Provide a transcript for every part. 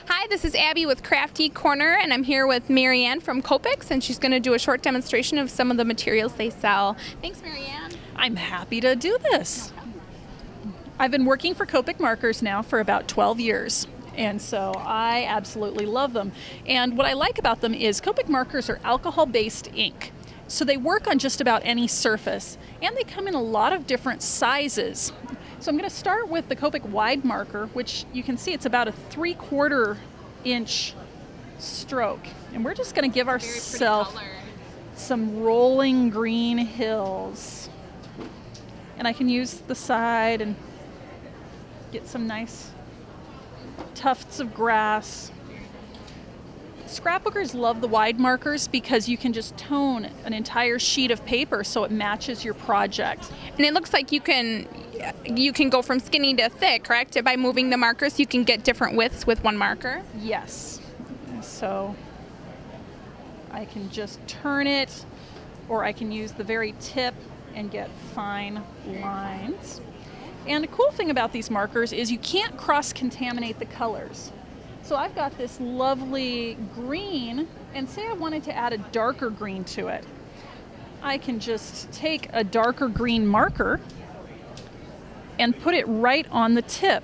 Hi, this is Abby with Crafty Corner, and I'm here with Maryann from Copic, and she's going to do a short demonstration of some of the materials they sell. Thanks, Maryann. I'm happy to do this. I've been working for Copic Markers now for about 12 years, and so I absolutely love them. And what I like about them is Copic Markers are alcohol-based ink. So they work on just about any surface, and they come in a lot of different sizes. So I'm going to start with the Copic wide marker, which you can see it's about a 3/4 inch stroke. And we're just going to give ourselves some rolling green hills. And I can use the side and get some nice tufts of grass. Scrapbookers love the wide markers because you can just tone an entire sheet of paper so it matches your project. And it looks like you can go from skinny to thick, correct? By moving the markers, you can get different widths with one marker? Yes. So I can just turn it, or I can use the very tip and get fine lines. And the cool thing about these markers is you can't cross-contaminate the colors. So I've got this lovely green, and say I wanted to add a darker green to it. I can just take a darker green marker and put it right on the tip.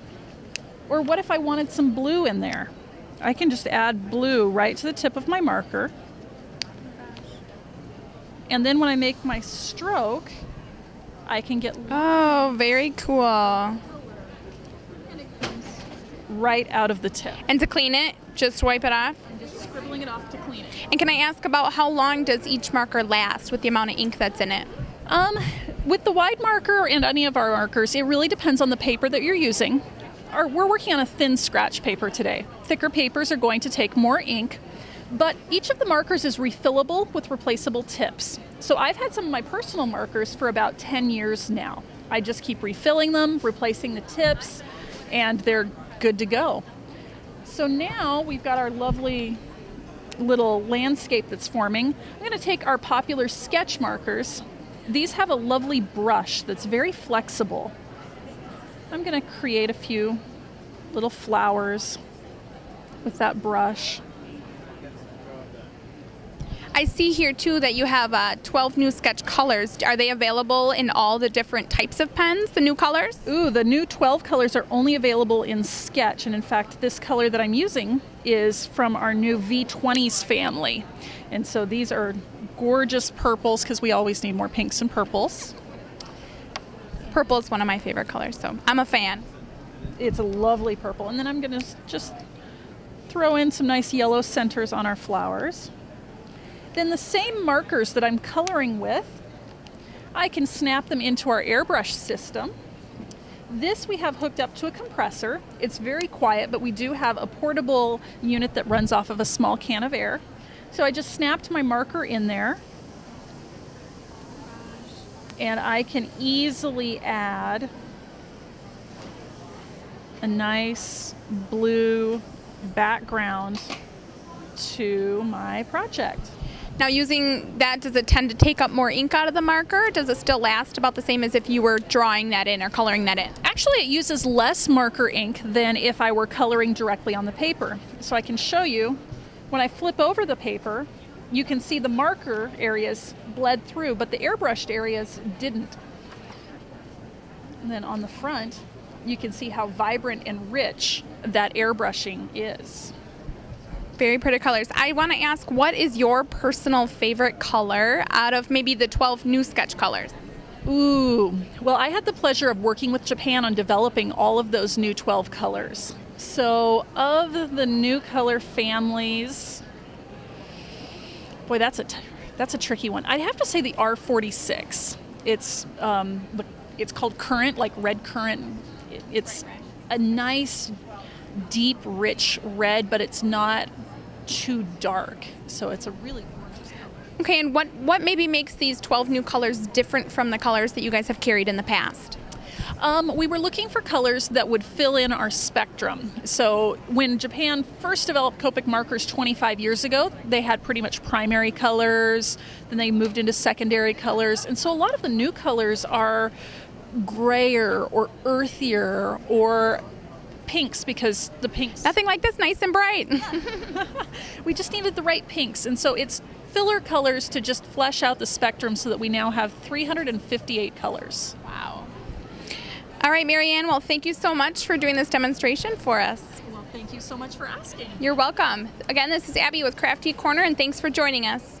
Or what if I wanted some blue in there? I can just add blue right to the tip of my marker. And then when I make my stroke, I can get... Oh, very cool. Right out of the tip. And to clean it, just wipe it off? And just scribbling it off to clean it. And can I ask about how long does each marker last with the amount of ink that's in it? With the wide marker and any of our markers, it really depends on the paper that you're using. We're working on a thin scratch paper today. Thicker papers are going to take more ink, but each of the markers is refillable with replaceable tips. So I've had some of my personal markers for about 10 years now. I just keep refilling them, replacing the tips, and they're good to go. So now we've got our lovely little landscape that's forming. I'm going to take our popular sketch markers. These have a lovely brush that's very flexible. I'm going to create a few little flowers with that brush. I see here too that you have 12 new sketch colors. Are they available in all the different types of pens, the new colors? Ooh, the new 12 colors are only available in sketch. And in fact, this color that I'm using is from our new V20s family. And so these are gorgeous purples because we always need more pinks and purples. Purple is one of my favorite colors, so I'm a fan. It's a lovely purple. And then I'm going to just throw in some nice yellow centers on our flowers. Then the same markers that I'm coloring with, I can snap them into our airbrush system. This we have hooked up to a compressor. It's very quiet, but we do have a portable unit that runs off of a small can of air. So I just snapped my marker in there, and I can easily add a nice blue background to my project. Now using that, does it tend to take up more ink out of the marker? Does it still last about the same as if you were drawing that in or coloring that in? Actually, it uses less marker ink than if I were coloring directly on the paper. So I can show you, when I flip over the paper, you can see the marker areas bled through, but the airbrushed areas didn't. And then on the front, you can see how vibrant and rich that airbrushing is. Very pretty colors. I want to ask, what is your personal favorite color out of maybe the 12 new sketch colors? Ooh, well, I had the pleasure of working with Japan on developing all of those new 12 colors. So of the new color families, boy, that's a tricky one. I'd have to say the R46. It's called Currant, like red currant. It's a nice, deep, rich red, but it's not too dark. So it's a really gorgeous color. Okay, and what maybe makes these 12 new colors different from the colors that you guys have carried in the past? We were looking for colors that would fill in our spectrum. So when Japan first developed Copic Markers 25 years ago, they had pretty much primary colors, then they moved into secondary colors, and so a lot of the new colors are grayer or earthier or pinks because the pinks... Nothing like this, nice and bright. We just needed the right pinks, and so it's filler colors to just flesh out the spectrum so that we now have 358 colors. Wow. All right, Maryann, well, thank you so much for doing this demonstration for us. Well, thank you so much for asking. You're welcome. Again, this is Abby with Crafty Corner, and thanks for joining us.